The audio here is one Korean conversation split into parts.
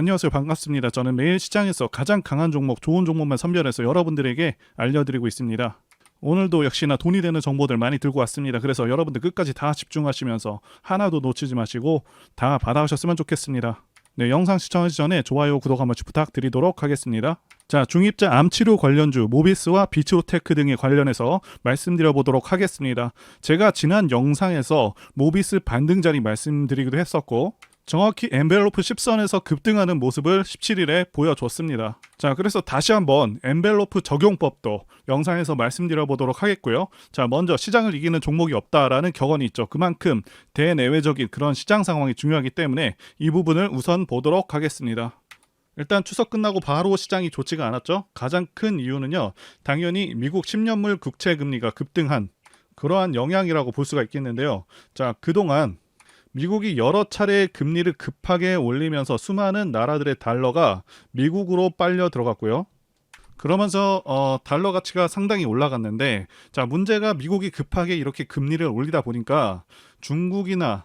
안녕하세요. 반갑습니다. 저는 매일 시장에서 가장 강한 종목, 좋은 종목만 선별해서 여러분들에게 알려드리고 있습니다. 오늘도 역시나 돈이 되는 정보들 많이 들고 왔습니다. 그래서 여러분들 끝까지 다 집중하시면서 하나도 놓치지 마시고 다 받아가셨으면 좋겠습니다. 네, 영상 시청하기 전에 좋아요, 구독 한 번씩 부탁드리도록 하겠습니다. 자, 중입자 암치료 관련주 모비스와 비츠로테크 등에 관련해서 말씀드려보도록 하겠습니다. 제가 지난 영상에서 모비스 반등 자리 말씀드리기도 했었고 정확히 엔벨로프 10선에서 급등하는 모습을 17일에 보여줬습니다. 자, 그래서 다시 한번 엔벨로프 적용법도 영상에서 말씀드려보도록 하겠고요. 자, 먼저 시장을 이기는 종목이 없다라는 격언이 있죠. 그만큼 대내외적인 그런 시장 상황이 중요하기 때문에 이 부분을 우선 보도록 하겠습니다. 일단 추석 끝나고 바로 시장이 좋지가 않았죠. 가장 큰 이유는요, 당연히 미국 10년물 국채 금리가 급등한 그러한 영향이라고 볼 수가 있겠는데요. 자, 그동안 미국이 여러 차례 금리를 급하게 올리면서 수많은 나라들의 달러가 미국으로 빨려 들어갔고요. 그러면서 달러 가치가 상당히 올라갔는데, 자, 문제가 미국이 급하게 이렇게 금리를 올리다 보니까 중국이나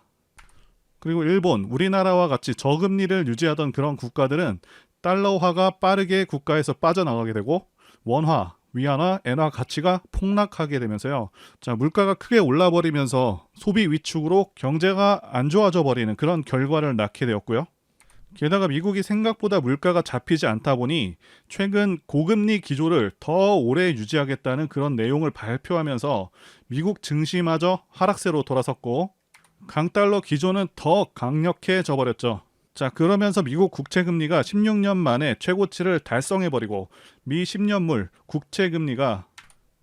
그리고 일본, 우리나라와 같이 저금리를 유지하던 그런 국가들은 달러화가 빠르게 국가에서 빠져나가게 되고 원화, 위안화, 엔화 가치가 폭락하게 되면서요. 자, 물가가 크게 올라버리면서 소비 위축으로 경제가 안 좋아져 버리는 그런 결과를 낳게 되었고요. 게다가 미국이 생각보다 물가가 잡히지 않다 보니 최근 고금리 기조를 더 오래 유지하겠다는 그런 내용을 발표하면서 미국 증시마저 하락세로 돌아섰고 강달러 기조는 더 강력해져 버렸죠. 자, 그러면서 미국 국채금리가 16년 만에 최고치를 달성해버리고 미 10년물 국채금리가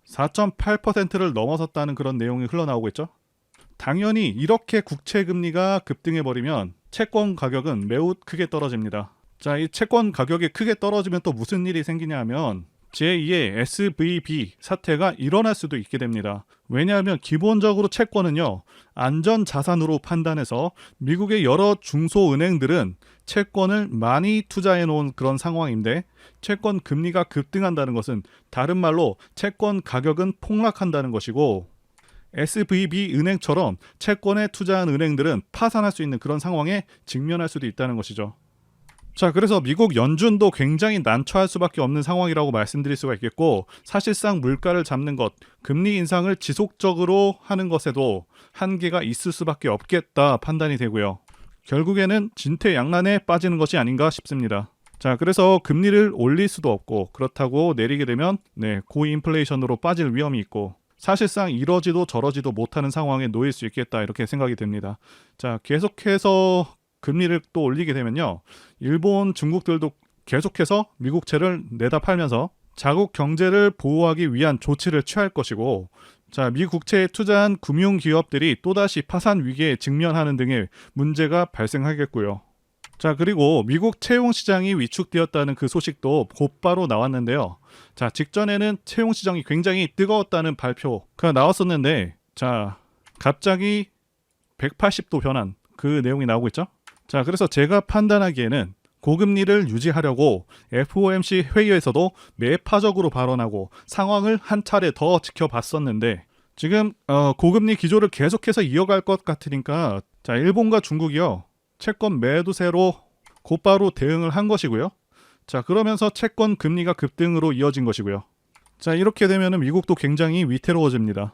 4.8%를 넘어섰다는 그런 내용이 흘러나오고 있죠. 당연히 이렇게 국채금리가 급등해버리면 채권 가격은 매우 크게 떨어집니다. 자, 이 채권 가격이 크게 떨어지면 또 무슨 일이 생기냐 하면 제2의 SVB 사태가 일어날 수도 있게 됩니다. 왜냐하면 기본적으로 채권은요, 안전자산으로 판단해서 미국의 여러 중소은행들은 채권을 많이 투자해 놓은 그런 상황인데 채권 금리가 급등한다는 것은 다른 말로 채권 가격은 폭락한다는 것이고 SVB 은행처럼 채권에 투자한 은행들은 파산할 수 있는 그런 상황에 직면할 수도 있다는 것이죠. 자, 그래서 미국 연준도 굉장히 난처할 수밖에 없는 상황이라고 말씀드릴 수가 있겠고, 사실상 물가를 잡는 것, 금리 인상을 지속적으로 하는 것에도 한계가 있을 수밖에 없겠다 판단이 되고요. 결국에는 진퇴양난에 빠지는 것이 아닌가 싶습니다. 자, 그래서 금리를 올릴 수도 없고 그렇다고 내리게 되면 고인플레이션으로 빠질 위험이 있고 사실상 이러지도 저러지도 못하는 상황에 놓일 수 있겠다 이렇게 생각이 됩니다. 자, 계속해서 금리를 또 올리게 되면요, 일본, 중국들도 계속해서 미국채를 내다 팔면서 자국 경제를 보호하기 위한 조치를 취할 것이고, 자, 미 국채에 투자한 금융기업들이 또다시 파산 위기에 직면하는 등의 문제가 발생하겠고요. 자, 그리고 미국 채용 시장이 위축되었다는 그 소식도 곧바로 나왔는데요. 자, 직전에는 채용 시장이 굉장히 뜨거웠다는 발표가 나왔었는데, 자, 갑자기 180도 변한 그 내용이 나오고 있죠. 자, 그래서 제가 판단하기에는 고금리를 유지하려고 FOMC 회의에서도 매파적으로 발언하고 상황을 한 차례 더 지켜봤었는데 지금 고금리 기조를 계속해서 이어갈 것 같으니까 자, 일본과 중국이요, 채권 매도세로 곧바로 대응을 한 것이고요. 자, 그러면서 채권 금리가 급등으로 이어진 것이고요. 자, 이렇게 되면 미국도 굉장히 위태로워집니다.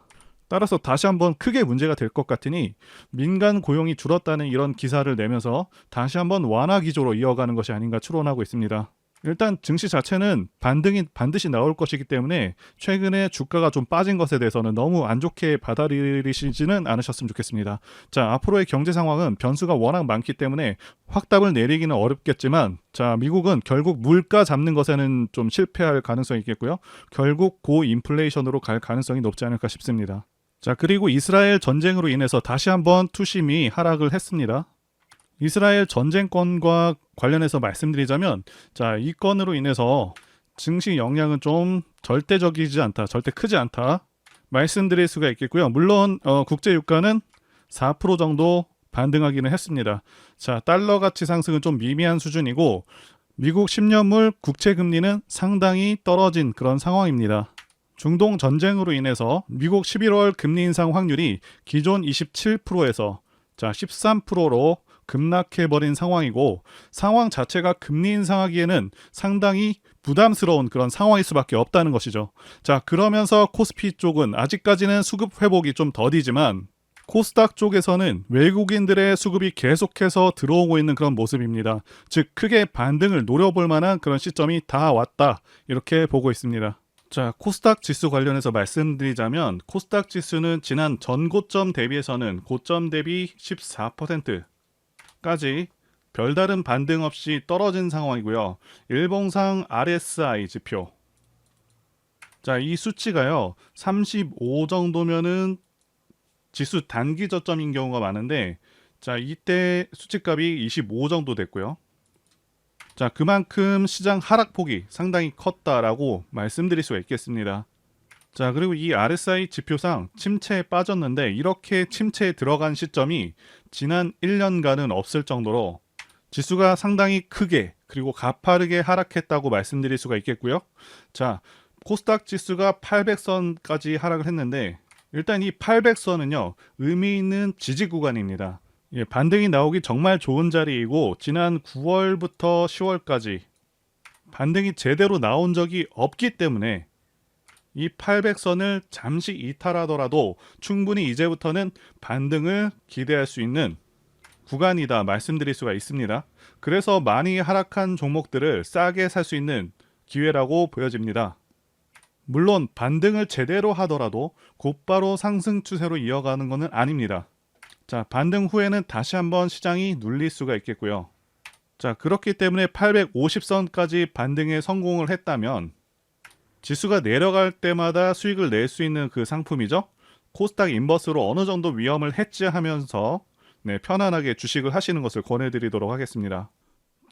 따라서 다시 한번 크게 문제가 될 것 같으니 민간 고용이 줄었다는 이런 기사를 내면서 다시 한번 완화 기조로 이어가는 것이 아닌가 추론하고 있습니다. 일단 증시 자체는 반등이 반드시 나올 것이기 때문에 최근에 주가가 좀 빠진 것에 대해서는 너무 안 좋게 받아들이시지는 않으셨으면 좋겠습니다. 자, 앞으로의 경제 상황은 변수가 워낙 많기 때문에 확답을 내리기는 어렵겠지만, 자, 미국은 결국 물가 잡는 것에는 좀 실패할 가능성이 있겠고요. 결국 고인플레이션으로 갈 가능성이 높지 않을까 싶습니다. 자, 그리고 이스라엘 전쟁으로 인해서 다시 한번 투심이 하락을 했습니다. 이스라엘 전쟁권과 관련해서 말씀드리자면, 자, 이 건으로 인해서 증시 영향은 좀 절대적이지 않다, 절대 크지 않다 말씀드릴 수가 있겠고요. 물론 국제 유가는 4% 정도 반등하기는 했습니다. 자, 달러 가치 상승은 좀 미미한 수준이고 미국 10년물 국채 금리는 상당히 떨어진 그런 상황입니다. 중동 전쟁으로 인해서 미국 11월 금리 인상 확률이 기존 27%에서 자, 13%로 급락해버린 상황이고 상황 자체가 금리 인상하기에는 상당히 부담스러운 그런 상황일 수밖에 없다는 것이죠. 자, 그러면서 코스피 쪽은 아직까지는 수급 회복이 좀 더디지만 코스닥 쪽에서는 외국인들의 수급이 계속해서 들어오고 있는 그런 모습입니다. 즉 크게 반등을 노려볼 만한 그런 시점이 다 왔다, 이렇게 보고 있습니다. 자, 코스닥 지수 관련해서 말씀드리자면 코스닥 지수는 지난 전고점 대비해서는 고점 대비 14%까지 별다른 반등 없이 떨어진 상황이고요. 일봉상 RSI 지표, 자, 이 수치가요 35 정도면은 지수 단기 저점인 경우가 많은데, 자, 이때 수치값이 25 정도 됐고요. 자, 그만큼 시장 하락폭이 상당히 컸다라고 말씀드릴 수가 있겠습니다. 자, 그리고 이 RSI 지표상 침체에 빠졌는데 이렇게 침체에 들어간 시점이 지난 1년간은 없을 정도로 지수가 상당히 크게 그리고 가파르게 하락했다고 말씀드릴 수가 있겠고요. 자, 코스닥 지수가 800선까지 하락을 했는데 일단 이 800선은요 의미 있는 지지 구간입니다. 예, 반등이 나오기 정말 좋은 자리이고 지난 9월부터 10월까지 반등이 제대로 나온 적이 없기 때문에 이 800선을 잠시 이탈하더라도 충분히 이제부터는 반등을 기대할 수 있는 구간이다 말씀드릴 수가 있습니다. 그래서 많이 하락한 종목들을 싸게 살 수 있는 기회라고 보여집니다. 물론 반등을 제대로 하더라도 곧바로 상승 추세로 이어가는 것은 아닙니다. 자, 반등 후에는 다시 한번 시장이 눌릴 수가 있겠고요. 자, 그렇기 때문에 850선까지 반등에 성공을 했다면 지수가 내려갈 때마다 수익을 낼 수 있는 그 상품이죠. 코스닥 인버스로 어느 정도 위험을 해지하면서 편안하게 주식을 하시는 것을 권해드리도록 하겠습니다.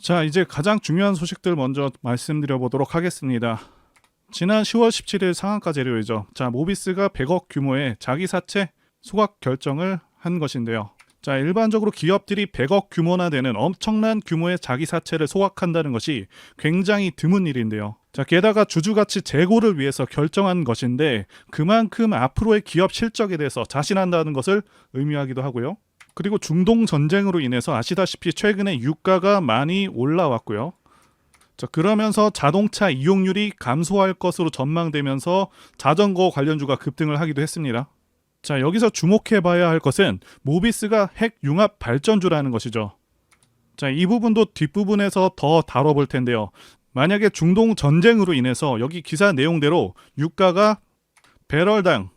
자, 이제 가장 중요한 소식들 먼저 말씀드려 보도록 하겠습니다. 지난 10월 17일 상한가 재료이죠. 자, 모비스가 100억 규모의 자기 사채 소각 결정을 한 것인데요. 자, 일반적으로 기업들이 100억 규모나 되는 엄청난 규모의 자기 사채를 소각한다는 것이 굉장히 드문 일인데요. 자, 게다가 주주가치 제고를 위해서 결정한 것인데 그만큼 앞으로의 기업 실적에 대해서 자신한다는 것을 의미하기도 하고요. 그리고 중동 전쟁으로 인해서 아시다시피 최근에 유가가 많이 올라왔고요. 자, 그러면서 자동차 이용률이 감소할 것으로 전망되면서 자전거 관련주가 급등을 하기도 했습니다. 자, 여기서 주목해 봐야 할 것은 모비스가 핵 융합 발전주라는 것이죠. 자, 이 부분도 뒷부분에서 더 다뤄볼 텐데요. 만약에 중동 전쟁으로 인해서 여기 기사 내용대로 유가가 배럴당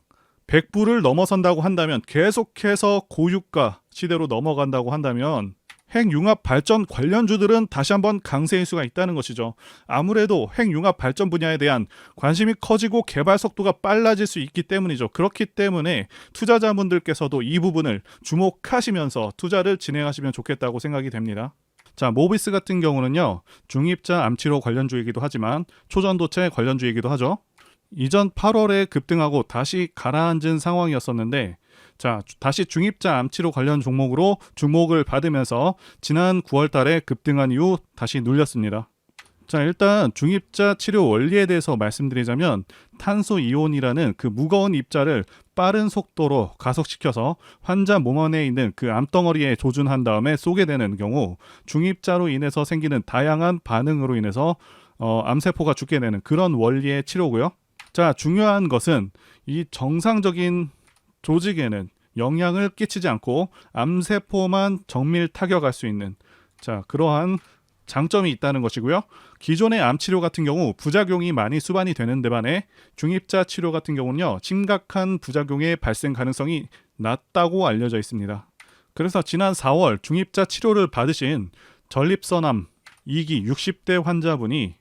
100불을 넘어선다고 한다면, 계속해서 고유가 시대로 넘어간다고 한다면 핵융합 발전 관련주들은 다시 한번 강세일 수가 있다는 것이죠. 아무래도 핵융합 발전 분야에 대한 관심이 커지고 개발 속도가 빨라질 수 있기 때문이죠. 그렇기 때문에 투자자분들께서도 이 부분을 주목하시면서 투자를 진행하시면 좋겠다고 생각이 됩니다. 자, 모비스 같은 경우는요, 중입자 암치료 관련주이기도 하지만 초전도체 관련주이기도 하죠. 이전 8월에 급등하고 다시 가라앉은 상황이었었는데, 자, 다시 중입자 암치료 관련 종목으로 주목을 받으면서 지난 9월 달에 급등한 이후 다시 눌렸습니다. 자, 일단 중입자 치료 원리에 대해서 말씀드리자면 탄소이온이라는 그 무거운 입자를 빠른 속도로 가속시켜서 환자 몸 안에 있는 그 암덩어리에 조준한 다음에 쏘게 되는 경우 중입자로 인해서 생기는 다양한 반응으로 인해서 암세포가 죽게 되는 그런 원리의 치료고요. 자, 중요한 것은 이 정상적인 조직에는 영향을 끼치지 않고 암세포만 정밀 타격할 수 있는, 자, 그러한 장점이 있다는 것이고요. 기존의 암치료 같은 경우 부작용이 많이 수반이 되는 데 반해 중입자 치료 같은 경우는요, 심각한 부작용의 발생 가능성이 낮다고 알려져 있습니다. 그래서 지난 4월 중입자 치료를 받으신 전립선암 2기 60대 환자분이,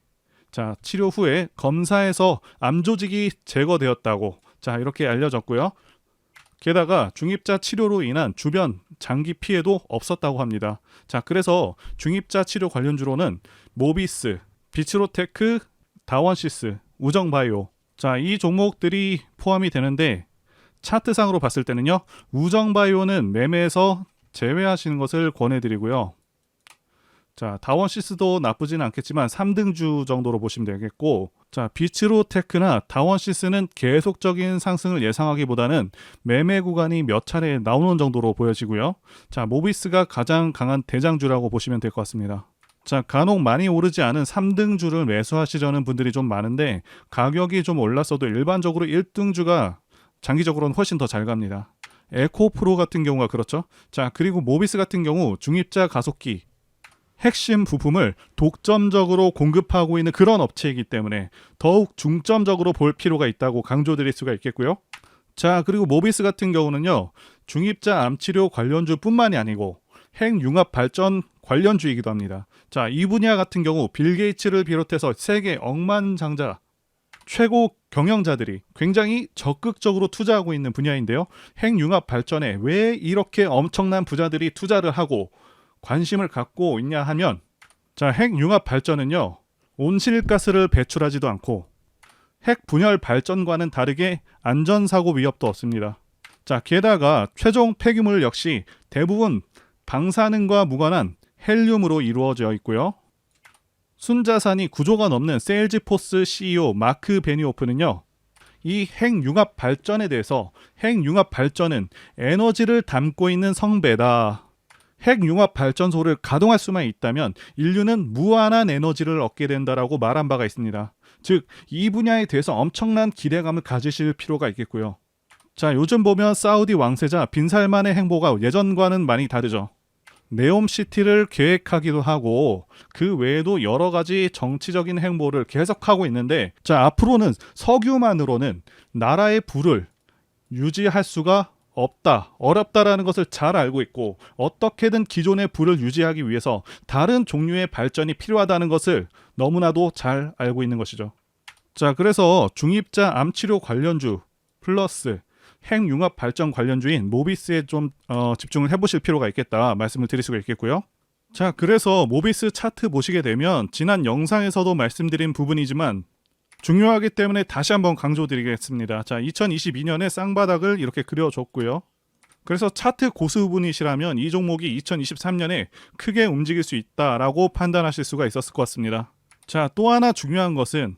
자, 치료 후에 검사에서 암 조직이 제거되었다고, 자, 이렇게 알려졌고요. 게다가 중입자 치료로 인한 주변 장기 피해도 없었다고 합니다. 자, 그래서 중입자 치료 관련주로는 모비스, 비츠로테크, 다원시스, 우정바이오, 자, 이 종목들이 포함이 되는데, 차트상으로 봤을 때는요, 우정바이오는 매매에서 제외하시는 것을 권해드리고요. 자, 다원시스도 나쁘지는 않겠지만 3등주 정도로 보시면 되겠고, 자, 비츠로테크나 다원시스는 계속적인 상승을 예상하기보다는 매매 구간이 몇 차례 나오는 정도로 보여지고요. 자, 모비스가 가장 강한 대장주라고 보시면 될 것 같습니다. 자, 간혹 많이 오르지 않은 3등주를 매수하시려는 분들이 좀 많은데, 가격이 좀 올랐어도 일반적으로 1등주가 장기적으로는 훨씬 더 잘 갑니다. 에코프로 같은 경우가 그렇죠. 자, 그리고 모비스 같은 경우 중입자 가속기 핵심 부품을 독점적으로 공급하고 있는 그런 업체이기 때문에 더욱 중점적으로 볼 필요가 있다고 강조드릴 수가 있겠고요. 자, 그리고 모비스 같은 경우는요, 중입자 암치료 관련주뿐만이 아니고 핵융합 발전 관련주이기도 합니다. 자, 이 분야 같은 경우 빌 게이츠를 비롯해서 세계 억만장자 최고 경영자들이 굉장히 적극적으로 투자하고 있는 분야인데요. 핵융합 발전에 왜 이렇게 엄청난 부자들이 투자를 하고 관심을 갖고 있냐 하면, 자, 핵융합 발전은요, 온실가스를 배출하지도 않고 핵 분열 발전과는 다르게 안전사고 위협도 없습니다. 자, 게다가 최종 폐기물 역시 대부분 방사능과 무관한 헬륨으로 이루어져 있고요. 순자산이 구조가 넘는 세일즈포스 CEO 마크 베니오프는요, 이 핵융합 발전에 대해서 핵융합 발전은 에너지를 담고 있는 성배다. 핵융합 발전소를 가동할 수만 있다면 인류는 무한한 에너지를 얻게 된다라고 말한 바가 있습니다. 즉, 이 분야에 대해서 엄청난 기대감을 가지실 필요가 있겠고요. 자, 요즘 보면 사우디 왕세자 빈 살만의 행보가 예전과는 많이 다르죠. 네옴시티를 계획하기도 하고 그 외에도 여러 가지 정치적인 행보를 계속하고 있는데, 자, 앞으로는 석유만으로는 나라의 부를 유지할 수가 어렵다라는 것을 잘 알고 있고, 어떻게든 기존의 부를 유지하기 위해서 다른 종류의 발전이 필요하다는 것을 너무나도 잘 알고 있는 것이죠. 자, 그래서 중입자 암치료 관련주 플러스 핵융합 발전 관련주인 모비스에 좀 집중을 해보실 필요가 있겠다 말씀을 드릴 수가 있겠고요. 자, 그래서 모비스 차트 보시게 되면 지난 영상에서도 말씀드린 부분이지만 중요하기 때문에 다시 한번 강조드리겠습니다. 자, 2022년에 쌍바닥을 이렇게 그려줬고요. 그래서 차트 고수분이시라면 이 종목이 2023년에 크게 움직일 수 있다라고 판단하실 수가 있었을 것 같습니다. 자, 또 하나 중요한 것은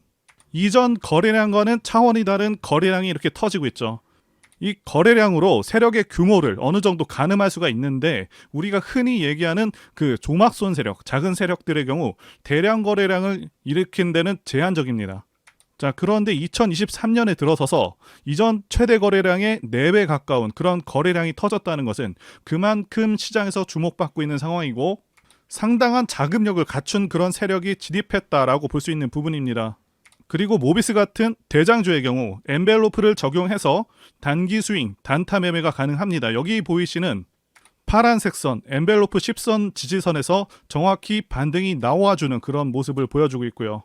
이전 거래량과는 차원이 다른 거래량이 이렇게 터지고 있죠. 이 거래량으로 세력의 규모를 어느 정도 가늠할 수가 있는데, 우리가 흔히 얘기하는 그 조막손 세력, 작은 세력들의 경우 대량 거래량을 일으킨 데는 제한적입니다. 자, 그런데 2023년에 들어서서 이전 최대 거래량의 4배 가까운 그런 거래량이 터졌다는 것은 그만큼 시장에서 주목받고 있는 상황이고 상당한 자금력을 갖춘 그런 세력이 진입했다라고 볼 수 있는 부분입니다. 그리고 모비스 같은 대장주의 경우 엔벨로프를 적용해서 단기 스윙, 단타 매매가 가능합니다. 여기 보이시는 파란색 선, 엔벨로프 10선 지지선에서 정확히 반등이 나와주는 그런 모습을 보여주고 있고요.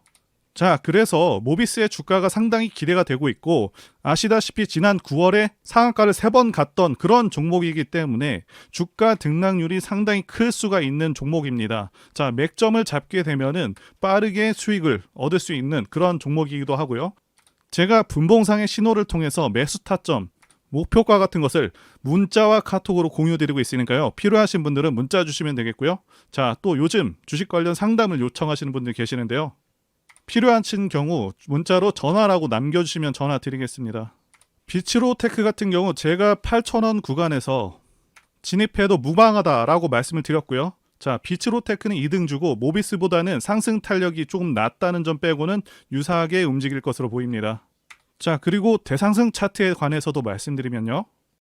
자, 그래서 모비스의 주가가 상당히 기대가 되고 있고, 아시다시피 지난 9월에 상한가를 3번 갔던 그런 종목이기 때문에 주가 등락률이 상당히 클 수가 있는 종목입니다. 자, 맥점을 잡게 되면은 빠르게 수익을 얻을 수 있는 그런 종목이기도 하고요. 제가 분봉상의 신호를 통해서 매수 타점, 목표가 같은 것을 문자와 카톡으로 공유드리고 있으니까요. 필요하신 분들은 문자 주시면 되겠고요. 자, 또 요즘 주식 관련 상담을 요청하시는 분들이 계시는데요. 필요하신 경우 문자로 전화라고 남겨주시면 전화 드리겠습니다. 비츠로테크 같은 경우 제가 8,000원 구간에서 진입해도 무방하다라고 말씀을 드렸고요. 자, 비츠로테크는 2등주고 모비스보다는 상승 탄력이 조금 낮다는 점 빼고는 유사하게 움직일 것으로 보입니다. 자, 그리고 대상승 차트에 관해서도 말씀드리면요.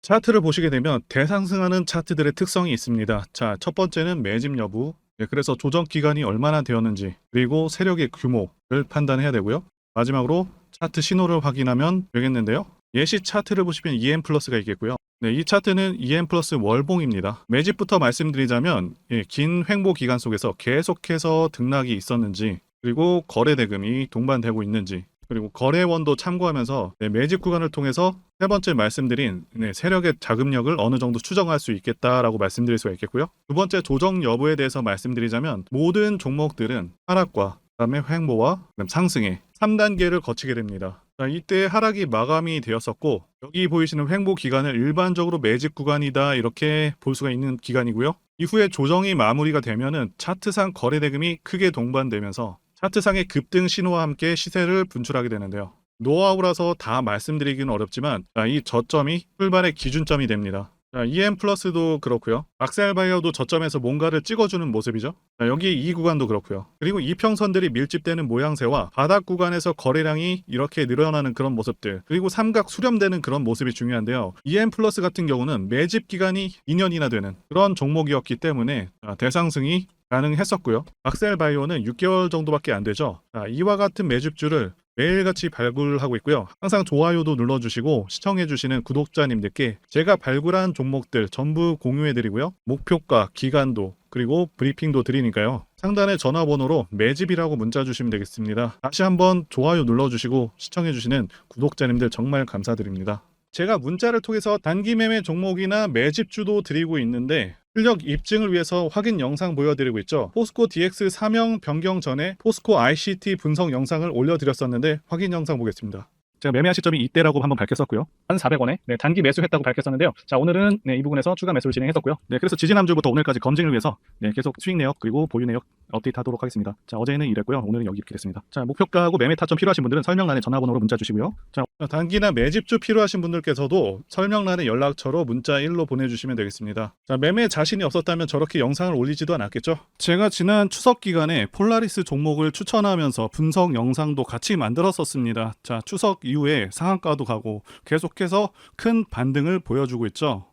차트를 보시게 되면 대상승하는 차트들의 특성이 있습니다. 자, 첫 번째는 매집 여부, 그래서 조정 기간이 얼마나 되었는지, 그리고 세력의 규모를 판단해야 되고요. 마지막으로 차트 신호를 확인하면 되겠는데요. 예시 차트를 보시면 EM 플러스가 있겠고요. 네, 이 차트는 EM 플러스 월봉입니다. 매집부터 말씀드리자면 긴 횡보 기간 속에서 계속해서 등락이 있었는지, 그리고 거래 대금이 동반되고 있는지, 그리고 거래원도 참고하면서 매집 구간을 통해서 세 번째 말씀드린 세력의 자금력을 어느 정도 추정할 수 있겠다라고 말씀드릴 수가 있겠고요. 두 번째 조정 여부에 대해서 말씀드리자면 모든 종목들은 하락과 그다음에 횡보와 그다음 상승의 3단계를 거치게 됩니다. 자, 이때 하락이 마감이 되었었고, 여기 보이시는 횡보 기간을 일반적으로 매집 구간이다 이렇게 볼 수가 있는 기간이고요. 이후에 조정이 마무리가 되면은 차트상 거래 대금이 크게 동반되면서 차트상의 급등 신호와 함께 시세를 분출하게 되는데요. 노하우라서 다 말씀드리기는 어렵지만 이 저점이 출발의 기준점이 됩니다. EM 플러스도 그렇고요. 악셀바이어도 저점에서 뭔가를 찍어주는 모습이죠. 여기 이 구간도 그렇고요. 그리고 이평선들이 밀집되는 모양새와 바닥 구간에서 거래량이 이렇게 늘어나는 그런 모습들, 그리고 삼각 수렴되는 그런 모습이 중요한데요. EM 플러스 같은 경우는 매집 기간이 2년이나 되는 그런 종목이었기 때문에 대상승이 가능했었고요. 악셀바이오는 6개월 정도밖에 안 되죠. 이와 같은 매집주를 매일같이 발굴하고 있고요. 항상 좋아요도 눌러주시고 시청해주시는 구독자님들께 제가 발굴한 종목들 전부 공유해드리고요. 목표가, 기간도, 그리고 브리핑도 드리니까요. 상단의 전화번호로 매집이라고 문자 주시면 되겠습니다. 다시 한번 좋아요 눌러주시고 시청해주시는 구독자님들 정말 감사드립니다. 제가 문자를 통해서 단기 매매 종목이나 매집주도 드리고 있는데 실력 입증을 위해서 확인 영상 보여드리고 있죠. 포스코 DX 사명 변경 전에 포스코 ICT 분석 영상을 올려드렸었는데 확인 영상 보겠습니다. 제가 매매한 시점이 이때라고 한번 밝혔었고요. 1,400원에 단기 매수했다고 밝혔었는데요. 자, 오늘은 이 부분에서 추가 매수를 진행했었고요. 그래서 지지난주부터 오늘까지 검증을 위해서 계속 수익 내역 그리고 보유 내역 업데이트하도록 하겠습니다. 자, 어제는 이랬고요. 오늘은 여기 이렇게 됐습니다. 자, 목표가하고 매매 타점 필요하신 분들은 설명란에 전화번호로 문자 주시고요. 자, 단기나 매집주 필요하신 분들께서도 설명란에 연락처로 문자 1로 보내주시면 되겠습니다. 자, 매매 자신이 없었다면 저렇게 영상을 올리지도 않았겠죠. 제가 지난 추석 기간에 폴라리스 종목을 추천하면서 분석 영상도 같이 만들었었습니다. 자, 추석 이후에 상한가도 가고 계속해서 큰 반등을 보여주고 있죠.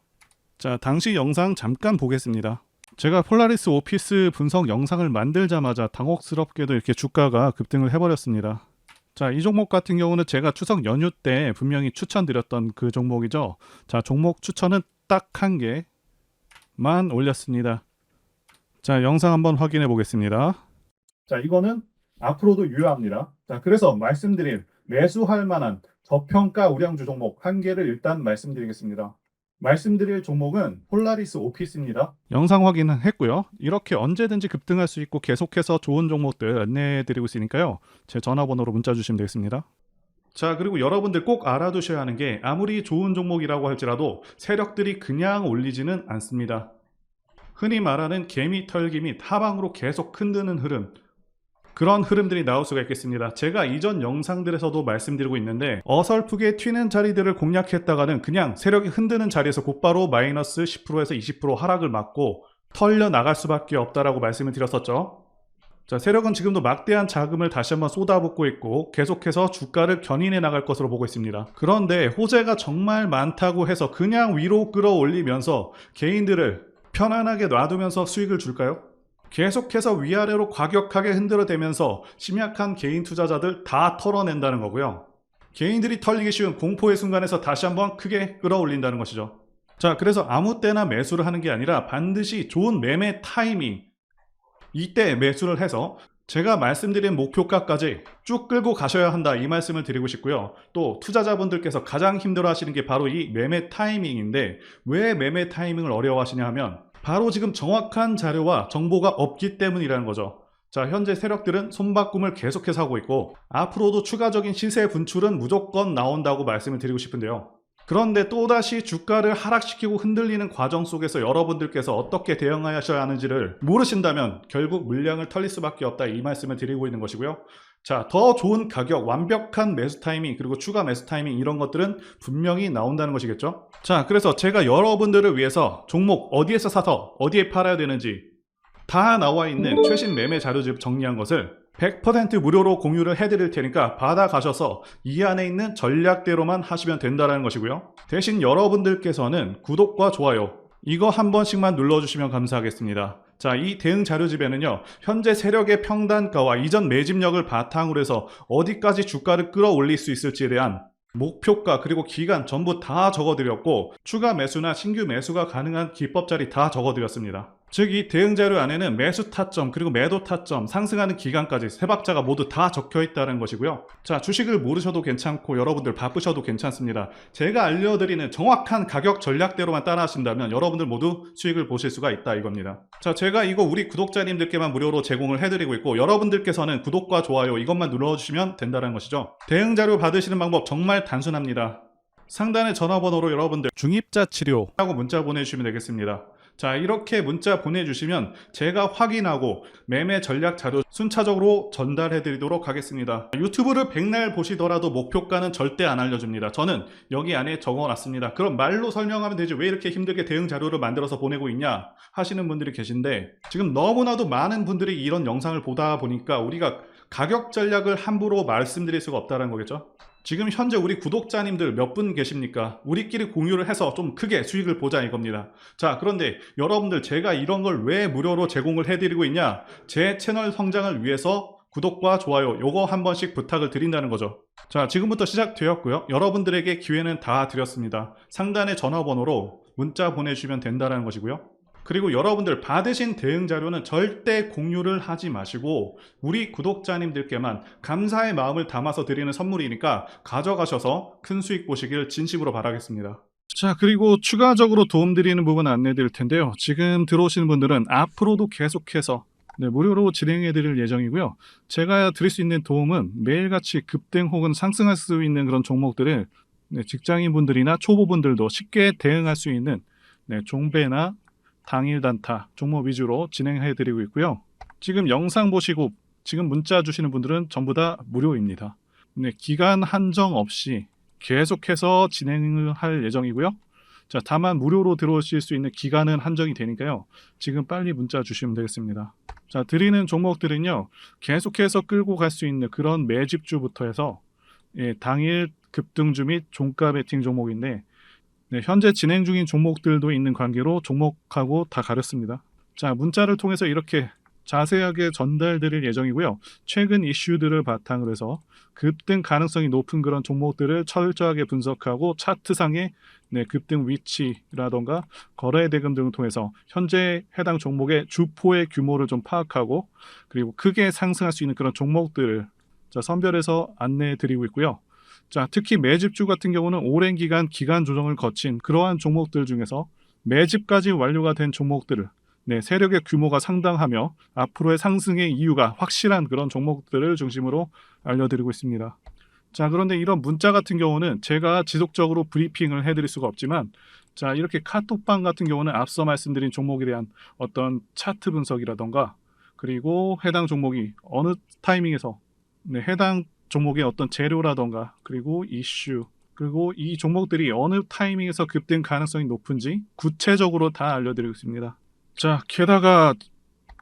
자, 당시 영상 잠깐 보겠습니다. 제가 폴라리스 오피스 분석 영상을 만들자마자 당혹스럽게도 이렇게 주가가 급등을 해버렸습니다. 자, 이 종목 같은 경우는 제가 추석 연휴 때 분명히 추천드렸던 그 종목이죠. 자, 종목 추천은 딱 한 개만 올렸습니다. 자, 영상 한번 확인해 보겠습니다. 자, 이거는 앞으로도 유효합니다. 자, 그래서 말씀드린 매수할 만한 저평가 우량주 종목 한 개를 일단 말씀드리겠습니다. 말씀드릴 종목은 폴라리스 오피스입니다. 영상 확인은 했고요. 이렇게 언제든지 급등할 수 있고 계속해서 좋은 종목들 안내해드리고 있으니까요. 제 전화번호로 문자 주시면 되겠습니다. 자, 그리고 여러분들 꼭 알아두셔야 하는 게 아무리 좋은 종목이라고 할지라도 세력들이 그냥 올리지는 않습니다. 흔히 말하는 개미 털기 및 하방으로 계속 흔드는 흐름, 그런 흐름들이 나올 수가 있겠습니다. 제가 이전 영상들에서도 말씀드리고 있는데 어설프게 튀는 자리들을 공략했다가는 그냥 세력이 흔드는 자리에서 곧바로 마이너스 10%에서 20% 하락을 맞고 털려 나갈 수밖에 없다라고 말씀을 드렸었죠. 자, 세력은 지금도 막대한 자금을 다시 한번 쏟아붓고 있고 계속해서 주가를 견인해 나갈 것으로 보고 있습니다. 그런데 호재가 정말 많다고 해서 그냥 위로 끌어올리면서 개인들을 편안하게 놔두면서 수익을 줄까요? 계속해서 위아래로 과격하게 흔들어대면서 심약한 개인 투자자들 다 털어낸다는 거고요. 개인들이 털리기 쉬운 공포의 순간에서 다시 한번 크게 끌어올린다는 것이죠. 자, 그래서 아무 때나 매수를 하는 게 아니라 반드시 좋은 매매 타이밍, 이때 매수를 해서 제가 말씀드린 목표가까지 쭉 끌고 가셔야 한다, 이 말씀을 드리고 싶고요. 또 투자자분들께서 가장 힘들어 하시는 게 바로 이 매매 타이밍인데 왜 매매 타이밍을 어려워하시냐 하면 바로 지금 정확한 자료와 정보가 없기 때문이라는 거죠. 자, 현재 세력들은 손바꿈을 계속해서 하고 있고 앞으로도 추가적인 시세 분출은 무조건 나온다고 말씀을 드리고 싶은데요. 그런데 또다시 주가를 하락시키고 흔들리는 과정 속에서 여러분들께서 어떻게 대응하셔야 하는지를 모르신다면 결국 물량을 털릴 수밖에 없다, 이 말씀을 드리고 있는 것이고요. 자, 더 좋은 가격, 완벽한 매수 타이밍, 그리고 추가 매수 타이밍, 이런 것들은 분명히 나온다는 것이겠죠. 자, 그래서 제가 여러분들을 위해서 종목 어디에서 사서 어디에 팔아야 되는지 다 나와 있는 최신 매매 자료집 정리한 것을 100% 무료로 공유를 해드릴 테니까 받아가셔서 이 안에 있는 전략대로만 하시면 된다는 것이고요. 대신 여러분들께서는 구독과 좋아요 이거 한 번씩만 눌러주시면 감사하겠습니다. 자, 이 대응 자료집에는요, 현재 세력의 평단가와 이전 매집력을 바탕으로 해서 어디까지 주가를 끌어올릴 수 있을지에 대한 목표가 그리고 기간 전부 다 적어드렸고 추가 매수나 신규 매수가 가능한 기법 자리 다 적어드렸습니다. 즉 이 대응 자료 안에는 매수 타점 그리고 매도 타점, 상승하는 기간까지 세 박자가 모두 다 적혀 있다는 것이고요. 자, 주식을 모르셔도 괜찮고 여러분들 바쁘셔도 괜찮습니다. 제가 알려드리는 정확한 가격 전략대로만 따라 하신다면 여러분들 모두 수익을 보실 수가 있다, 이겁니다. 자, 제가 이거 우리 구독자님들께만 무료로 제공을 해드리고 있고 여러분들께서는 구독과 좋아요 이것만 눌러주시면 된다는 것이죠. 대응 자료 받으시는 방법 정말 단순합니다. 상단의 전화번호로 여러분들 중입자 치료라고 문자 보내주시면 되겠습니다. 자, 이렇게 문자 보내주시면 제가 확인하고 매매 전략 자료 순차적으로 전달해 드리도록 하겠습니다. 유튜브를 백날 보시더라도 목표가는 절대 안 알려줍니다. 저는 여기 안에 적어놨습니다. 그럼 말로 설명하면 되지 왜 이렇게 힘들게 대응 자료를 만들어서 보내고 있냐 하시는 분들이 계신데, 지금 너무나도 많은 분들이 이런 영상을 보다 보니까 우리가 가격 전략을 함부로 말씀드릴 수가 없다는 거겠죠. 지금 현재 우리 구독자님들 몇 분 계십니까? 우리끼리 공유를 해서 좀 크게 수익을 보자 이겁니다. 자, 그런데 여러분들, 제가 이런 걸 왜 무료로 제공을 해드리고 있냐? 제 채널 성장을 위해서 구독과 좋아요 요거 한 번씩 부탁을 드린다는 거죠. 자, 지금부터 시작되었고요. 여러분들에게 기회는 다 드렸습니다. 상단의 전화번호로 문자 보내주시면 된다는 것이고요. 그리고 여러분들 받으신 대응 자료는 절대 공유를 하지 마시고 우리 구독자님들께만 감사의 마음을 담아서 드리는 선물이니까 가져가셔서 큰 수익 보시길 진심으로 바라겠습니다. 자, 그리고 추가적으로 도움드리는 부분 안내 드릴 텐데요. 지금 들어오시는 분들은 앞으로도 계속해서 무료로 진행해 드릴 예정이고요. 제가 드릴 수 있는 도움은 매일같이 급등 혹은 상승할 수 있는 그런 종목들을 직장인분들이나 초보분들도 쉽게 대응할 수 있는 종배나 당일 단타 종목 위주로 진행해 드리고 있고요. 지금 영상 보시고 지금 문자 주시는 분들은 전부 다 무료입니다. 기간 한정 없이 계속해서 진행을 할 예정이고요. 자, 다만 무료로 들어오실 수 있는 기간은 한정이 되니까요. 지금 빨리 문자 주시면 되겠습니다. 자, 드리는 종목들은요, 계속해서 끌고 갈 수 있는 그런 매집주부터 해서 당일 급등주 및 종가 베팅 종목인데, 현재 진행 중인 종목들도 있는 관계로 종목하고 다 가렸습니다. 자, 문자를 통해서 이렇게 자세하게 전달드릴 예정이고요. 최근 이슈들을 바탕으로 해서 급등 가능성이 높은 그런 종목들을 철저하게 분석하고 차트상의 급등 위치라던가 거래 대금 등을 통해서 현재 해당 종목의 주포의 규모를 좀 파악하고, 그리고 크게 상승할 수 있는 그런 종목들을 선별해서 안내해 드리고 있고요. 자, 특히 매집주 같은 경우는 오랜 기간 조정을 거친 그러한 종목들 중에서 매집까지 완료가 된 종목들을 세력의 규모가 상당하며 앞으로의 상승의 이유가 확실한 그런 종목들을 중심으로 알려드리고 있습니다. 자, 그런데 이런 문자 같은 경우는 제가 지속적으로 브리핑을 해드릴 수가 없지만, 자, 이렇게 카톡방 같은 경우는 앞서 말씀드린 종목에 대한 어떤 차트 분석이라던가, 그리고 해당 종목이 어느 타이밍에서 해당 종목의 어떤 재료라던가, 그리고 이슈, 그리고 이 종목들이 어느 타이밍에서 급등 가능성이 높은지 구체적으로 다 알려드리고 있습니다. 자, 게다가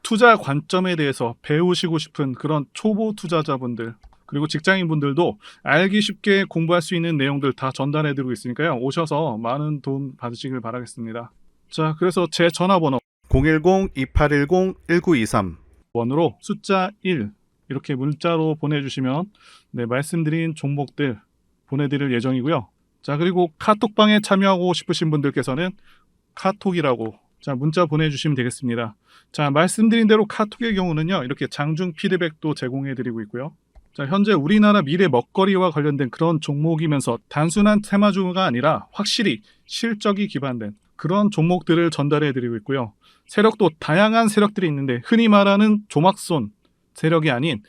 투자 관점에 대해서 배우시고 싶은 그런 초보 투자자분들, 그리고 직장인분들도 알기 쉽게 공부할 수 있는 내용들 다 전달해드리고 있으니까요. 오셔서 많은 도움 받으시길 바라겠습니다. 자, 그래서 제 전화번호 010-2810-1923 번호로 숫자 1 이렇게 문자로 보내주시면 말씀드린 종목들 보내드릴 예정이고요. 자, 그리고 카톡방에 참여하고 싶으신 분들께서는 카톡이라고 문자 보내주시면 되겠습니다. 자, 말씀드린 대로 카톡의 경우는요, 이렇게 장중 피드백도 제공해드리고 있고요. 자, 현재 우리나라 미래 먹거리와 관련된 그런 종목이면서 단순한 테마주가 아니라 확실히 실적이 기반된 그런 종목들을 전달해드리고 있고요. 세력도 다양한 세력들이 있는데 흔히 말하는 조막손 세력이 아닌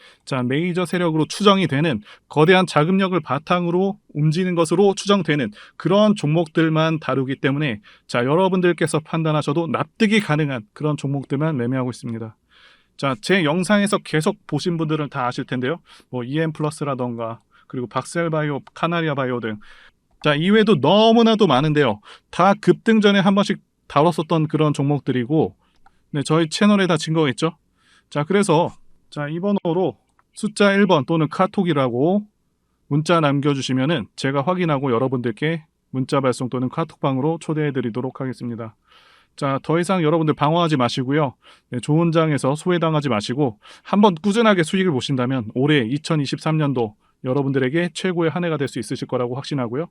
메이저 세력으로 추정이 되는 거대한 자금력을 바탕으로 움직이는 것으로 추정되는 그런 종목들만 다루기 때문에 여러분들께서 판단하셔도 납득이 가능한 그런 종목들만 매매하고 있습니다. 자, 제 영상에서 계속 보신 분들은 다 아실 텐데요. EM플러스라던가 그리고 박셀바이오, 카나리아바이오 등 이외에도 너무나도 많은데요. 다 급등 전에 한 번씩 다뤘었던 그런 종목들이고 저희 채널에 다 증거가 있죠. 자, 그래서 이 번호로 숫자 1번 또는 카톡이라고 문자 남겨주시면은 제가 확인하고 여러분들께 문자 발송 또는 카톡방으로 초대해 드리도록 하겠습니다. 자, 더 이상 여러분들 방황하지 마시고요. 좋은 장에서 소외당하지 마시고 한번 꾸준하게 수익을 보신다면 올해 2023년도 여러분들에게 최고의 한 해가 될 수 있으실 거라고 확신하고요.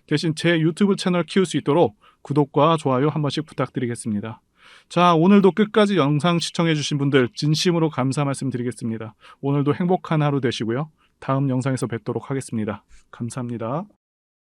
대신 제 유튜브 채널 키울 수 있도록 구독과 좋아요 한 번씩 부탁드리겠습니다. 자, 오늘도 끝까지 영상 시청해주신 분들 진심으로 감사 말씀드리겠습니다. 오늘도 행복한 하루 되시고요. 다음 영상에서 뵙도록 하겠습니다. 감사합니다.